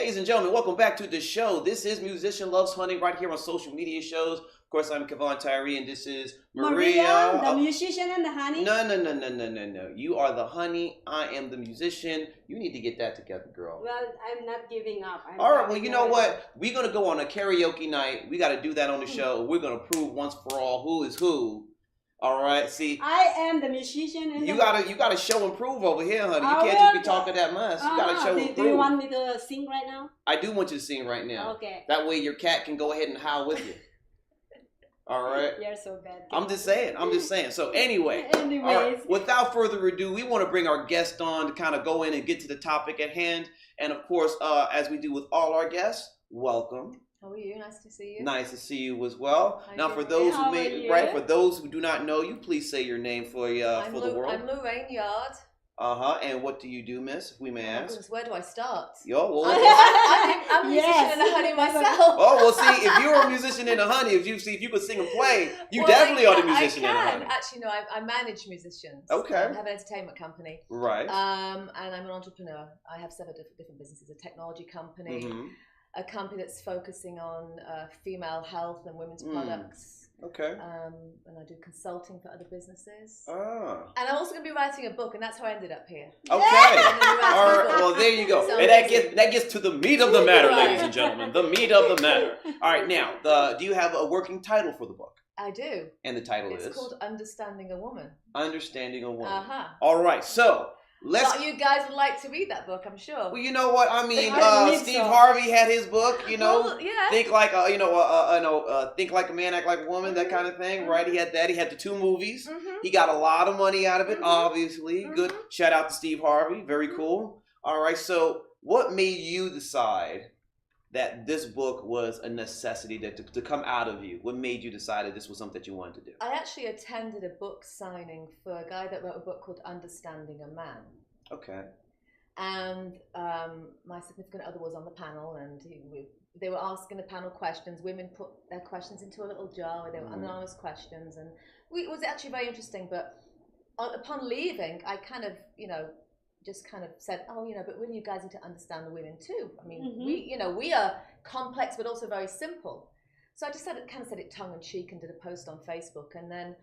Ladies and gentlemen, welcome back to the show. This is Musician Loves Hunting right here on social media shows. Of course, I'm Kevon Maria, and this is Maria. The musician and the honey? No. You are the honey. I am the musician. You need to get that together, girl. Well, I'm not giving up. All right, well, you know what? We're going to go on a karaoke night. We got to do that on the show. We're going to prove once for all who is who. All right, see. I am the musician. And you gotta show and prove over here, honey. You can't just be talking that mess. You gotta show and prove. Do you want me to sing right now? I do want you to sing right now. Okay. That way your cat can go ahead and howl with you. All right. You're so bad. I'm just saying. So anyway. Anyways. All right, without further ado, we want to bring our guest on to kind of go in and get to the topic at hand. And of course, as we do with all our guests, welcome. How are you? Nice to see you. Nice to see you as well. Now, for those for those who do not know you, please say your name for the world. I'm Loraine Yarde. And what do you do, miss? If we may ask. Goodness, where do I start? I'm a musician and a honey myself. Oh well, see, if you're a musician in the honey, if you could sing and play, you definitely are the musician in the honey. Actually, no, I manage musicians. Okay. I have an entertainment company. Right. And I'm an entrepreneur. I have several different businesses. A technology company. Mm-hmm. A company that's focusing on female health and women's products. Okay. And I do consulting for other businesses. Ah. And I'm also going to be writing a book, and that's how I ended up here. Okay. All right. Well, there you go. So and that gets to the meat of the matter, ladies and gentlemen. The meat of the matter. All right. Now, do you have a working title for the book? I do. And the title is? It's called Understanding a Woman. Understanding a Woman. Uh-huh. All right. So. You guys would like to read that book, I'm sure. Well, you know what I mean. Steve Harvey had his book. You know, well, yeah. Think like think like a man, act like a woman, that kind of thing, right? He had that. He had the 2 movies. Mm-hmm. He got a lot of money out of it. Mm-hmm. Obviously, good. Shout out to Steve Harvey. Very cool. All right. So, what made you decide that this book was a necessity to come out of you? What made you decide that this was something that you wanted to do? I actually attended a book signing for a guy that wrote a book called Understanding a Man. Okay. And my significant other was on the panel, and they were asking the panel questions. Women put their questions into a little jar. They were anonymous questions, and it was actually very interesting. But upon leaving, I kind of, just kind of said, but really you guys need to understand the women too. I mean, we are complex, but also very simple. So I just said it tongue in cheek and did a post on Facebook. And then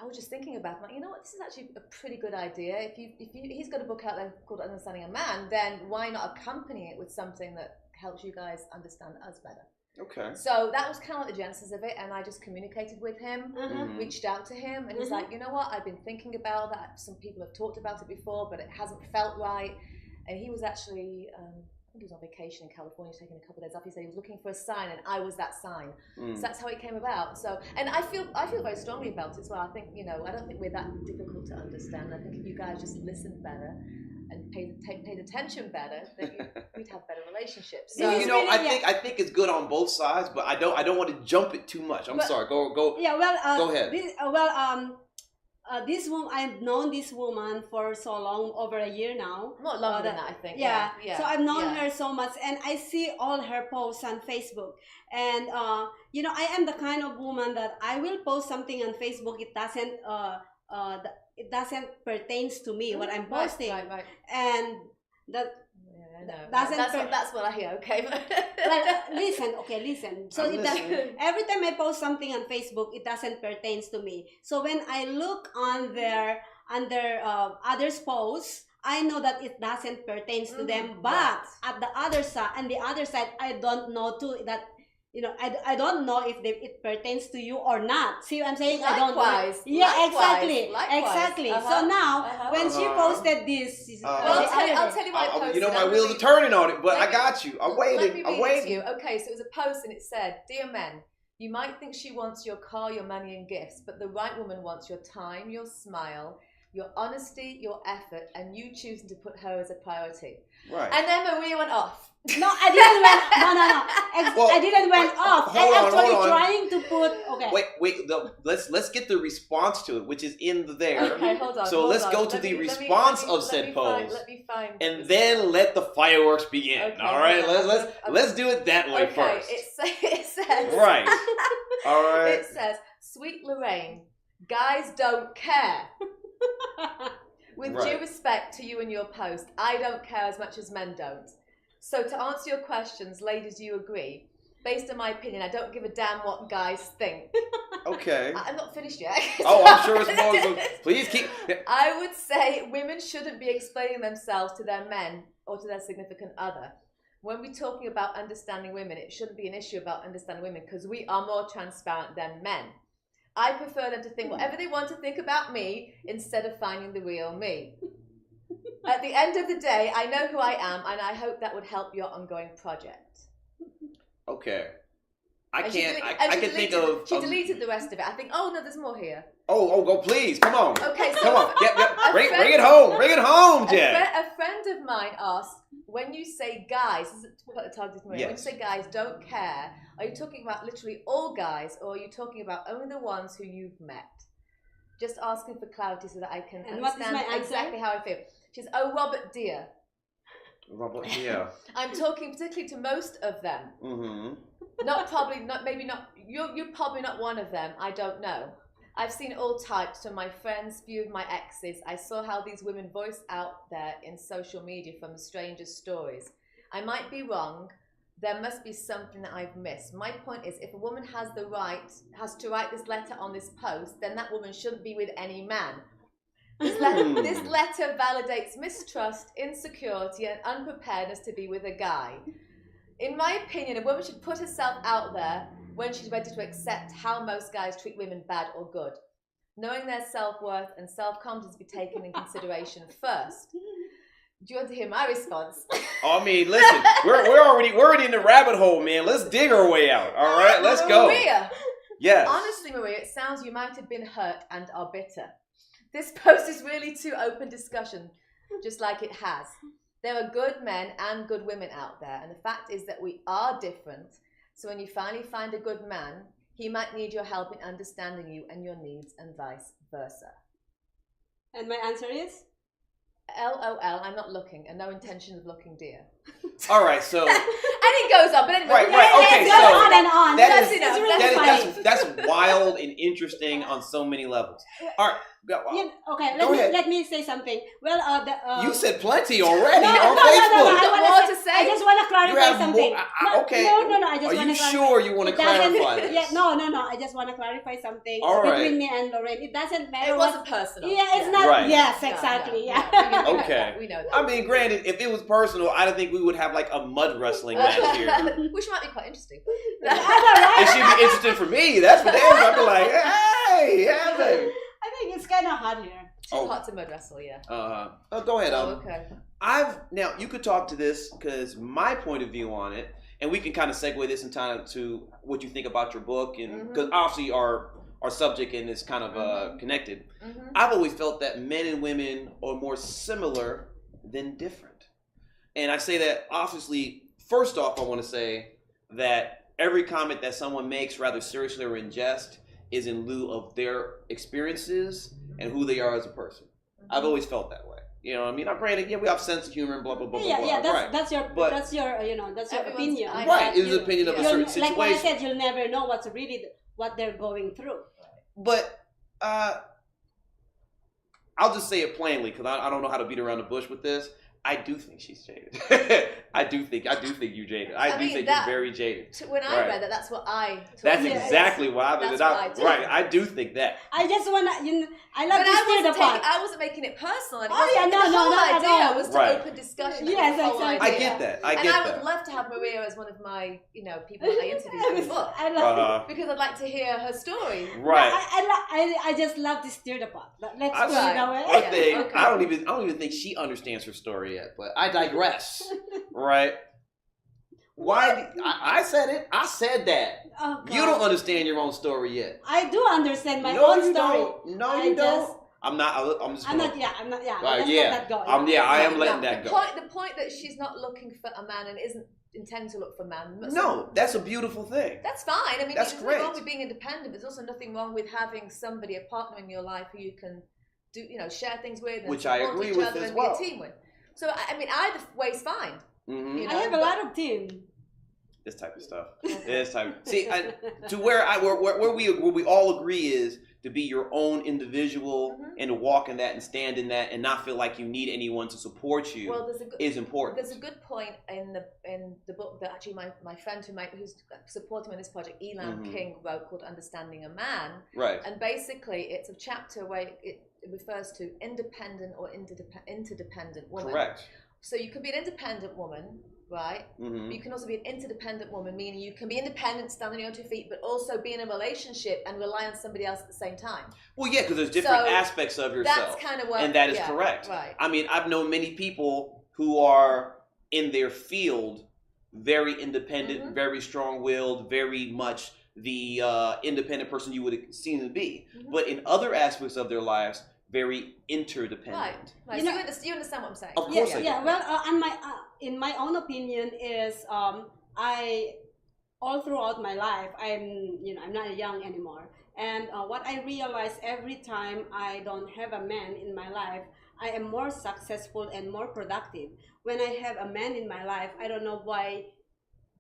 I was just thinking about it, like, you know what, this is actually a pretty good idea. If he's got a book out there called Understanding a Man, then why not accompany it with something that helps you guys understand us better? Okay. So that was kind of like the genesis of it, and I just communicated with him, reached out to him, and he's like, you know what, I've been thinking about that. Some people have talked about it before, but it hasn't felt right. And he was actually, I think he was on vacation in California, taking a couple of days off. He said he was looking for a sign, and I was that sign. So that's how it came about. So, and I feel very strongly about it as well. I think, I don't think we're that difficult to understand. I think if you guys just listened better and paid attention better, then we'd have better relationships. So, I think it's good on both sides, but I don't want to jump it too much. I'm sorry. Go. Yeah. Well. Go ahead. This woman, I've known this woman for so long, over a year now. Not longer than that, I think. Yeah. So I've known her so much, and I see all her posts on Facebook. And I am the kind of woman that I will post something on Facebook. It doesn't pertains to me what I'm posting. Right. And that. No, that's what I hear. Okay, well, listen. So every time I post something on Facebook, it doesn't pertains to me. So when I look on their others' posts, I know that it doesn't pertains to them. But at the other side, I don't know too that. I don't know if it pertains to you or not. See what I'm saying? Likewise. I don't know. Yeah, exactly. Exactly. So now, when she posted this, I'll tell you my post. My wheels are turning on it, but I got you. I'm waiting. I'm waiting. Okay, so it was a post, and it said, "Dear men, you might think she wants your car, your money, and gifts, but the right woman wants your time, your smile, your honesty, your effort, and you choosing to put her as a priority." Right. And then Maria went off. No, I didn't went. No. I didn't went off. I'm actually trying to put. Okay. Wait. Let's get the response to it, which is in there. Okay, hold on. So let's go to the response of said post. Let me find. And then let the fireworks begin. Okay, all right. Let's do it that way first. It says. Right. All right. It says, "Sweet Loraine, guys don't care." With due respect to you and your post, I don't care as much as men don't. So to answer your questions, ladies, do you agree? Based on my opinion, I don't give a damn what guys think. Okay. I'm not finished yet. Oh, I'm sure it's more. So please keep. I would say women shouldn't be explaining themselves to their men or to their significant other. When we're talking about understanding women, it shouldn't be an issue about understanding women because we are more transparent than men. I prefer them to think whatever they want to think about me instead of finding the real me. At the end of the day, I know who I am, and I hope that would help your ongoing project. Okay. I And can she think of. She deleted the rest of it. I think, oh no, there's more here. Oh, go please, come on. Okay, so Come on, bring it home, Jen. A friend of mine asked, when you say guys, this is what the target is, when you say guys don't care, are you talking about literally all guys, or are you talking about only the ones who you've met? Just asking for clarity so that I can understand exactly how I feel. She says, oh, Robert dear. Robert dear. I'm talking particularly to most of them. Mm-hmm. Maybe not. You're probably not one of them. I don't know. I've seen all types from my friends, few of my exes. I saw how these women voice out there in social media from strangers' stories. I might be wrong. There must be something that I've missed. My point is, if a woman has to write this letter on this post, then that woman shouldn't be with any man. This letter validates mistrust, insecurity, and unpreparedness to be with a guy. In my opinion, a woman should put herself out there when she's ready to accept how most guys treat women, bad or good. Knowing their self-worth and self-confidence be taken in consideration first. Do you want to hear my response? I mean, listen, we're already in the rabbit hole, man. Let's dig our way out. All right, let's go. Maria. Yes. Honestly, Maria, it sounds you might have been hurt and are bitter. This post is really to open discussion, just like it has. There are good men and good women out there, and the fact is that we are different. So when you finally find a good man, he might need your help in understanding you and your needs, and vice versa. And my answer is? LOL, I'm not looking, and no intention of looking, dear. All right, so. And it goes on, but anyway. Right, okay, it goes on and on. That's wild and interesting on so many levels. All right. Let me say something. Well, you said plenty already on Facebook. I just want to clarify something. Okay. No. I just want to clarify. Are you sure you want to clarify this? Yeah, no. I just want to clarify something between me and Loraine. It doesn't matter. It wasn't personal. Yeah, it's not. Right. Yes, exactly. Yeah. Okay. We know that. I mean, granted, if it was personal, I don't think we would have like a mud wrestling match here. Which might be quite interesting. It should be interesting for me. That's for them. I'd be like, hey, yeah, baby. I think it's kind of hot here. Two parts of mud wrestle, yeah. Go ahead. Okay. Now you could talk to this because my point of view on it, and we can kind of segue this in time to what you think about your book, and because obviously our subject and is kind of connected. I've always felt that men and women are more similar than different, and I say that obviously. First off, I want to say that every comment that someone makes, rather seriously or in jest, is in lieu of their experiences and who they are as a person. I've always felt that way. You know what I mean? Granted, we have sense of humor and blah, blah, blah, blah, blah. That's your opinion. Right, it's an opinion of a certain situation. Like what I said, you'll never know what they're going through. But I'll just say it plainly because I don't know how to beat around the bush with this. I do think she's jaded. I do think you're jaded. I do think you're very jaded. When I read that, that's what I took. That's exactly what I did. Right, I do think that. I just want to, I love to steer the pot. I wasn't making it personal. The whole idea was to open discussion. Yes, exactly. I get that. I would love to have Maria as one of my, people that I interviewed in the book. I love because I'd like to hear her story. Right. I just love to steer the pot. Let's go that way. I don't even think she understands her story yet, but I digress. Right? Why? I said it. I said that. Oh, you don't understand your own story yet. I do understand my own story. No, you don't. I'm not. I'm not. Yeah. I am letting that go. The point that she's not looking for a man and isn't intending to look for a man. No, that's a beautiful thing. That's fine. I mean, that's there's great. nothing wrong with being independent. There's also nothing wrong with having somebody, a partner in your life who you can do, share things with, and which I agree with as well. Be a team with. So I mean, either way's fine. Mm-hmm. I have a lot of team. This type of stuff. See, to where we all agree is to be your own individual and to walk in that and stand in that and not feel like you need anyone to support you is important. There's a good point in the book that actually my friend who's supporting me on this project, Elan King, wrote, called Understanding a Man. Right. And basically it's a chapter where it refers to independent or interdependent woman. Correct. So you can be an independent woman, right? But you can also be an interdependent woman, meaning you can be independent, stand on your own 2 feet, but also be in a relationship and rely on somebody else at the same time. Well, yeah, because there's different aspects of yourself. That's kind of what, and that is correct. Right. I mean, I've known many people who are in their field very independent, very strong-willed, very much the independent person you would seem to be. But in other aspects of their lives, very interdependent. Right. You understand what I'm saying? Of course I do. Yeah. Well, in my own opinion is I all throughout my life I'm not young anymore, and what I realize every time I don't have a man in my life, I am more successful and more productive. When I have a man in my life, I don't know why,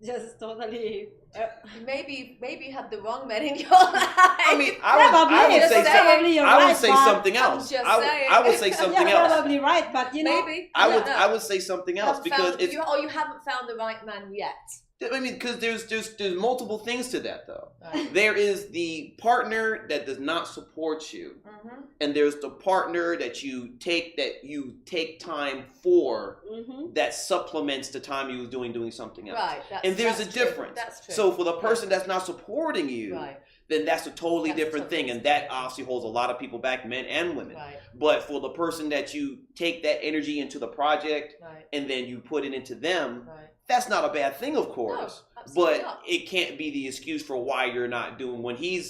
just totally. Maybe you have the wrong men in your life. I mean, I would say something else. I would say something else. Probably right, but maybe I would say something else because you haven't found the right man yet. I mean, because there's multiple things to that though. Right. There is the partner that does not support you, and there's the partner that you take time for that supplements the time you was doing something else. Right. And there's a difference. That's true. So for the person that's not supporting you, then that's a totally different thing, and that obviously holds a lot of people back, men and women. Right. But for the person that you take that energy into the project and then you put it into them. Right. That's not a bad thing, of course, but it can't be the excuse for why you're not doing when he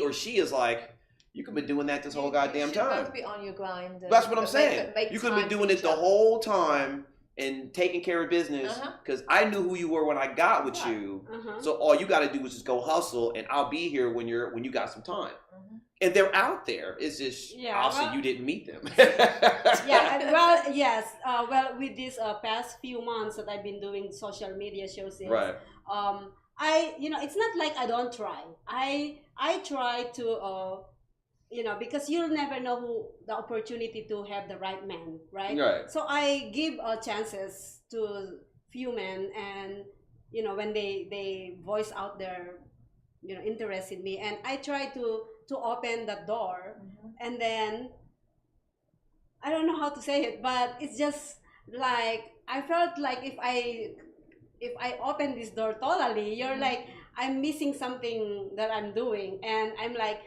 or she is like, you could be doing that this whole goddamn time. You should both be on your grind. That's what I'm saying. You could be doing it the whole time and taking care of business because I knew who you were when I got with you. So all you got to do is just go hustle, and I'll be here when you got some time. And they're out there. It's just obviously you didn't meet them. Well, yes. Well, with these past few months that I've been doing social media shows, it's not like I don't try. I try to, because you'll never know who the opportunity to have the right man, right? Right. So I give chances to few men, and when they voice out their interest in me, and I try to open that door, and then I don't know how to say it, but it's just like I felt like if I open this door totally, you're like I'm missing something that I'm doing, and I'm like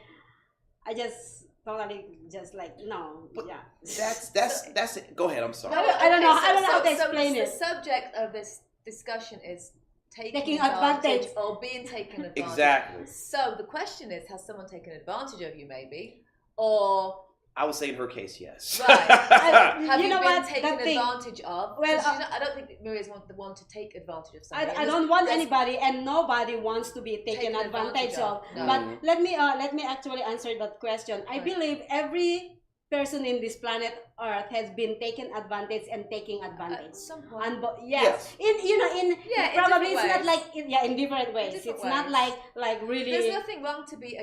I just totally just like no. But that's it. Go ahead. I'm sorry. I don't know how to explain it. The subject of this discussion is taking advantage or being taken advantage. Exactly. So the question is, has someone taken advantage of you, maybe, or? I would say in her case, yes. Right. Have you been taken advantage of? Well, I don't think Maria's the one to take advantage of somebody. I don't want anybody, and nobody wants to be taken advantage of. No. But let me actually answer that question. I believe every person in this planet Earth has been taken advantage and taking advantage. At some point. Yes. Probably it's not like in different ways. Not like really. There's nothing wrong to be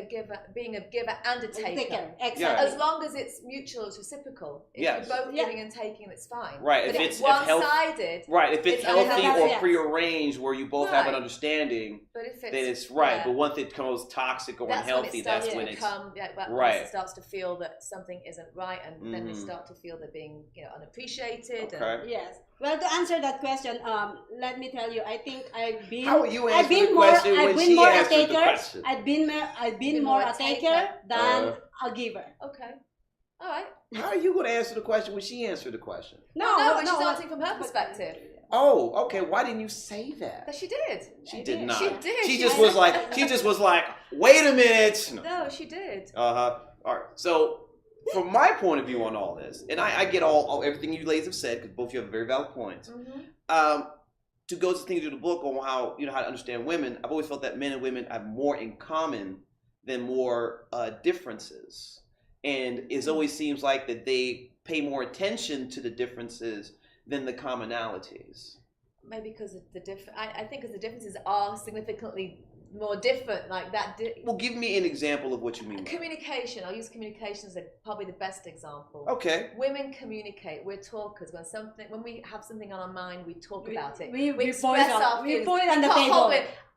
being a giver and a taker. Exactly. As long as it's mutual, it's reciprocal. If you're both giving and taking, it's fine. Right. But if it's one-sided. Right. If it's healthy or prearranged, where you both have an understanding, then it's right. But once it becomes toxic or unhealthy, that's when it starts to feel that something isn't right, and then they start to feel they're being unappreciated. Okay. Yes. Well, to answer that question, let me tell you, I think I've been. How you answer the question when she answered the question? I've been more a taker than a giver. Okay. All right. How are you going to answer the question when she answered the question? No, but she's answering from her perspective. Oh, okay. Why didn't you say that? But she did. She did not. She did. She just was like, wait a minute. No, she did. All right. So, from my point of view on all this, and I get all everything you ladies have said, because both of you have very valid points. To go to things through the book on how how to understand women, I've always felt that men and women have more in common than more differences, and it always seems like that they pay more attention to the differences than the commonalities. Maybe because of I think because the differences are significantly more different, like that. Well, give me an example of what you mean. Communication. I'll use communication as probably the best example. Okay. Women communicate. We're talkers. When we have something on our mind, we talk about it. We express our feelings. We put it on the table.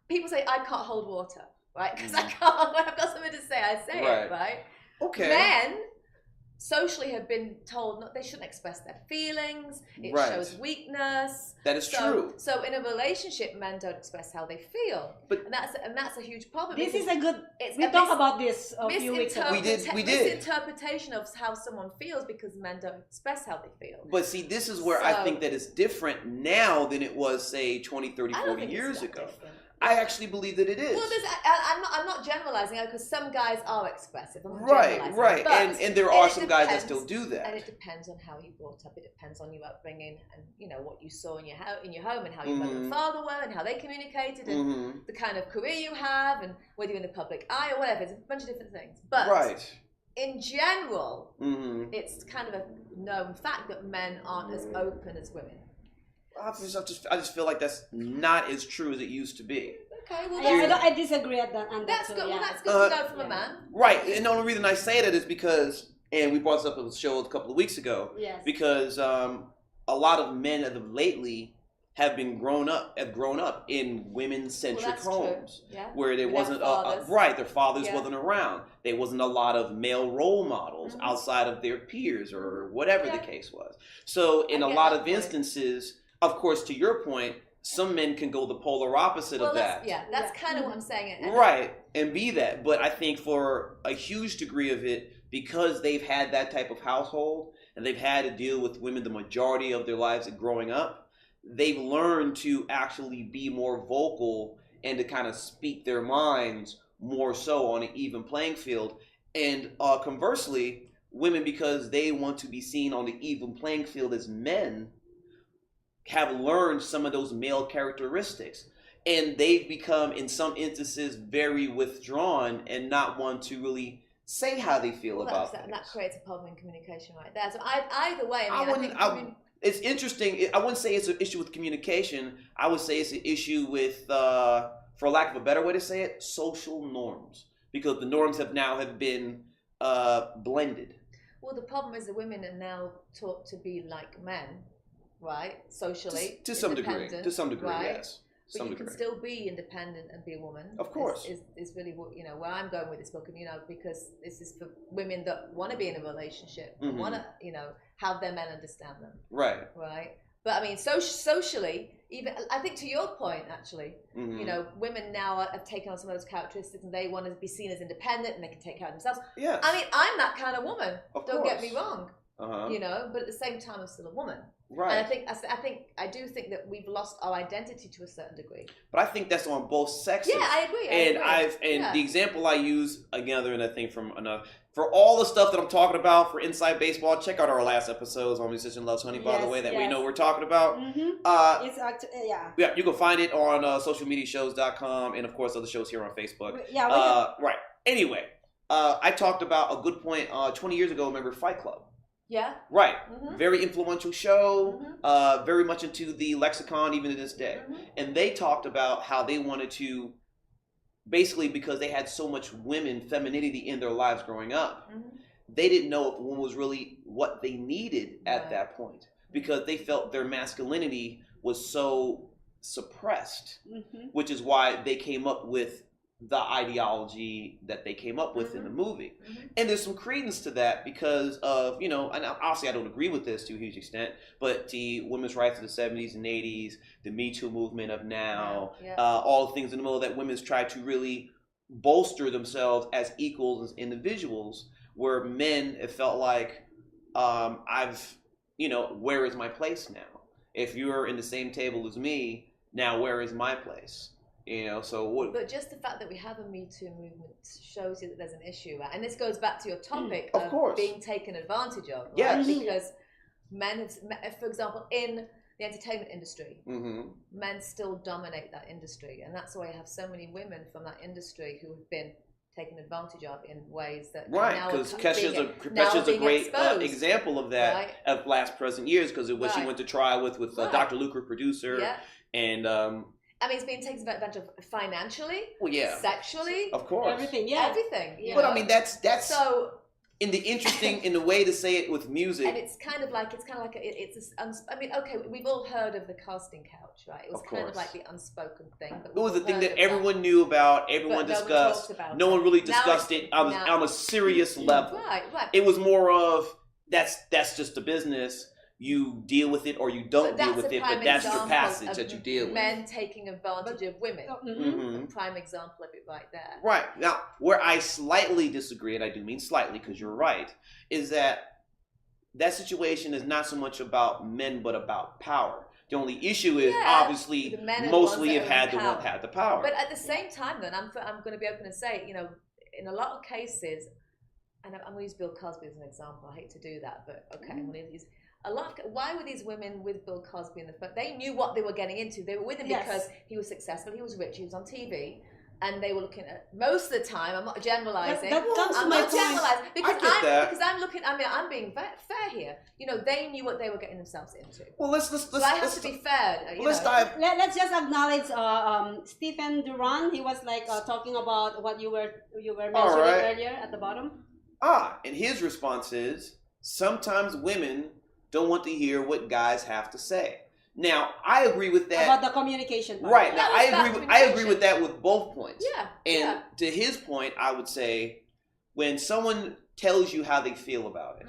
People say, I can't hold water, right? Because I can't. When I've got something to say, I say it, right? Okay. Men socially have been told they shouldn't express their feelings. It shows weakness. That is true. So in a relationship, men don't express how they feel, and that's a huge problem. This is a good. We talked about this a few weeks ago. We did. Misinterpretation of how someone feels because men don't express how they feel. But see, this is where I think that it's different now than it was, say, 20, 30, 40 years ago. Different. I actually believe that it is. Well, I'm not generalizing because some guys are expressive. Right. And there are some guys that still do that. And it depends on how you brought up. It depends on your upbringing and what you saw in your home and how your mother and father were and how they communicated and the kind of career you have and whether you're in the public eye or whatever. It's a bunch of different things. But in general, it's kind of a known fact that men aren't as open as women. I just feel like that's not as true as it used to be. Okay, well, I disagree on that. That's too, good. yeah. Well, that's good to know from a man. Right, and the only reason I say that is because, and we brought this up on the show a couple of weeks ago. Yes. Because a lot of men as of lately have grown up in women-centric homes, where there wasn't their fathers wasn't around. There wasn't a lot of male role models outside of their peers or whatever the case was. So in a lot of instances. Of course, to your point, some men can go the polar opposite of that. That's kind of what I'm saying. And be that. But I think for a huge degree of it, because they've had that type of household and they've had to deal with women the majority of their lives growing up, they've learned to actually be more vocal and to kind of speak their minds more so on an even playing field. And conversely, women, because they want to be seen on the even playing field as men, have learned some of those male characteristics, and they've become in some instances very withdrawn and not want to really say how they feel about things. And that creates a problem in communication right there. So either way, it's interesting. I wouldn't say it's an issue with communication. I would say it's an issue with, for lack of a better way to say it, social norms, because the norms have been blended. Well, the problem is that women are now taught to be like men. Right, socially, to some degree, right? Yes. But you can still be independent and be a woman. Of course, is really what where I'm going with this book, and because this is for women that want to be in a relationship, want to have their men understand them. Right. But I mean, socially, even I think to your point, actually, women now have taken on some of those characteristics, and they want to be seen as independent, and they can take care of themselves. Yeah. I mean, I'm that kind of woman. Don't get me wrong. Uh-huh. But at the same time, I'm still a woman. Right. And I do think that we've lost our identity to a certain degree. But I think that's on both sexes. Yeah, I agree. The example I use again, and I think for all the stuff that I'm talking about for Inside Baseball, check out our last episodes on Musician Loves Honey, by the way, that we know we're talking about. It's actually, yeah, you can find it on socialmediashows.com and of course other shows here on Facebook. Right. Anyway, I talked about a good point 20 years ago. Remember Fight Club? Yeah. Right. Very influential show, very much into the lexicon even to this day. And they talked about how they wanted to, basically because they had so much femininity in their lives growing up, they didn't know if one was really what they needed at that point, because they felt their masculinity was so suppressed, which is why they came up with the ideology that they came up with in the movie. And there's some credence to that because of, and obviously I don't agree with this to a huge extent, but the women's rights of the 70s and 80s, the Me Too movement of now, all the things in the middle that women's tried to really bolster themselves as equals, as individuals, where men have felt like, where is my place now? If you're in the same table as me, now where is my place? So what? But just the fact that we have a Me Too movement shows you that there's an issue, right? And this goes back to your topic of being taken advantage of, right? Yes. Because men have, for example, in the entertainment industry, men still dominate that industry, and that's why you have so many women from that industry who have been taken advantage of in ways that because Kesha's a great example of that of last present years, because of what she went to trial with Dr. Luke, her producer, and I mean, it's being taken advantage of financially, well, yeah, sexually, of course, everything. Yeah, everything. Yeah. But I mean, that's so. in the way to say it with music. And it's kind of like I mean, okay, we've all heard of the casting couch, right? It was kind of like the unspoken thing. But it was the thing that everyone knew about, everyone discussed. No one really discussed it on a serious level. Right. It was more of that's just a business. You deal with it or you don't deal with it, but that's your passage that you deal with. Men taking advantage of women. A prime example of it right there. Right. Now, where I slightly disagree, and I do mean slightly because you're right, is that situation is not so much about men but about power. The only issue is obviously mostly have had the power. But at the same time, then I'm going to be open and say, in a lot of cases, and I'm going to use Bill Cosby as an example. I hate to do that, but okay, I'm going to use. Why were these women with Bill Cosby in the first? They knew what they were getting into. They were with him because he was successful, he was rich, he was on TV, and they were looking at most of the time. I'm not generalizing. I'm not generalizing because I'm looking. I mean, I'm being fair here. They knew what they were getting themselves into. Well, let's so I have to be fair. Let's dive. Let's just acknowledge Stephen Duran. He was like talking about what you were mentioning earlier at the bottom. And his response is sometimes women don't want to hear what guys have to say. Now, I agree with that. About the communication part. Right. Now, I agree with that with both points. Yeah. And to his point, I would say when someone tells you how they feel about it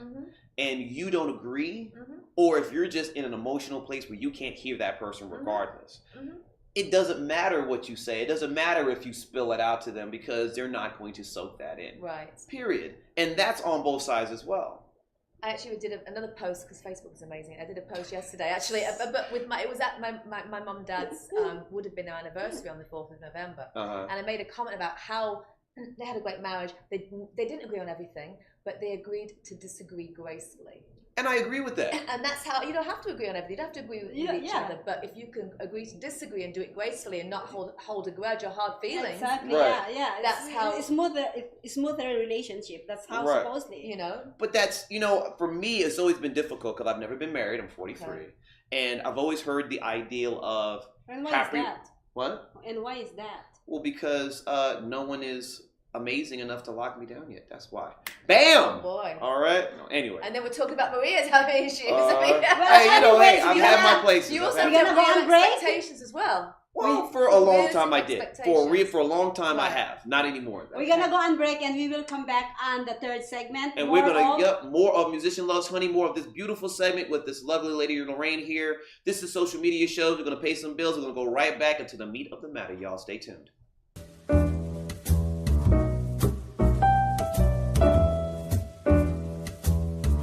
and you don't agree, or if you're just in an emotional place where you can't hear that person regardless, it doesn't matter what you say. It doesn't matter if you spill it out to them because they're not going to soak that in. Right. Period. And that's on both sides as well. I actually did another post because Facebook is amazing. I did a post yesterday, actually, but it was at my mum and dad's would have been their anniversary on the 4th of November, and I made a comment about how they had a great marriage. They didn't agree on everything, but they agreed to disagree gracefully. And I agree with that. And that's how you don't have to agree on everything. You don't have to agree with each other. But if you can agree to disagree and do it gracefully and not hold a grudge or hard feelings. Exactly. Right. Yeah. That's how it's smoother relationship. That's how supposedly. But that's for me, it's always been difficult because I've never been married. I'm 43, and I've always heard the ideal of and why is that? What? And why is that? Well, because no one is amazing enough to lock me down yet. That's why. Bam! Oh boy. All right. No, anyway. And then we're talking about Maria's having issues. Hey, I've had my places. You also have real expectations as well. Well, for a long time I did. For a long time I have. Not anymore. We're going to go on break and we will come back on the third segment. And we're going to get more of Musician Loves Honey, more of this beautiful segment with this lovely lady Loraine here. This is Social Media Shows. We're going to pay some bills. We're going to go right back into the meat of the matter. Y'all stay tuned.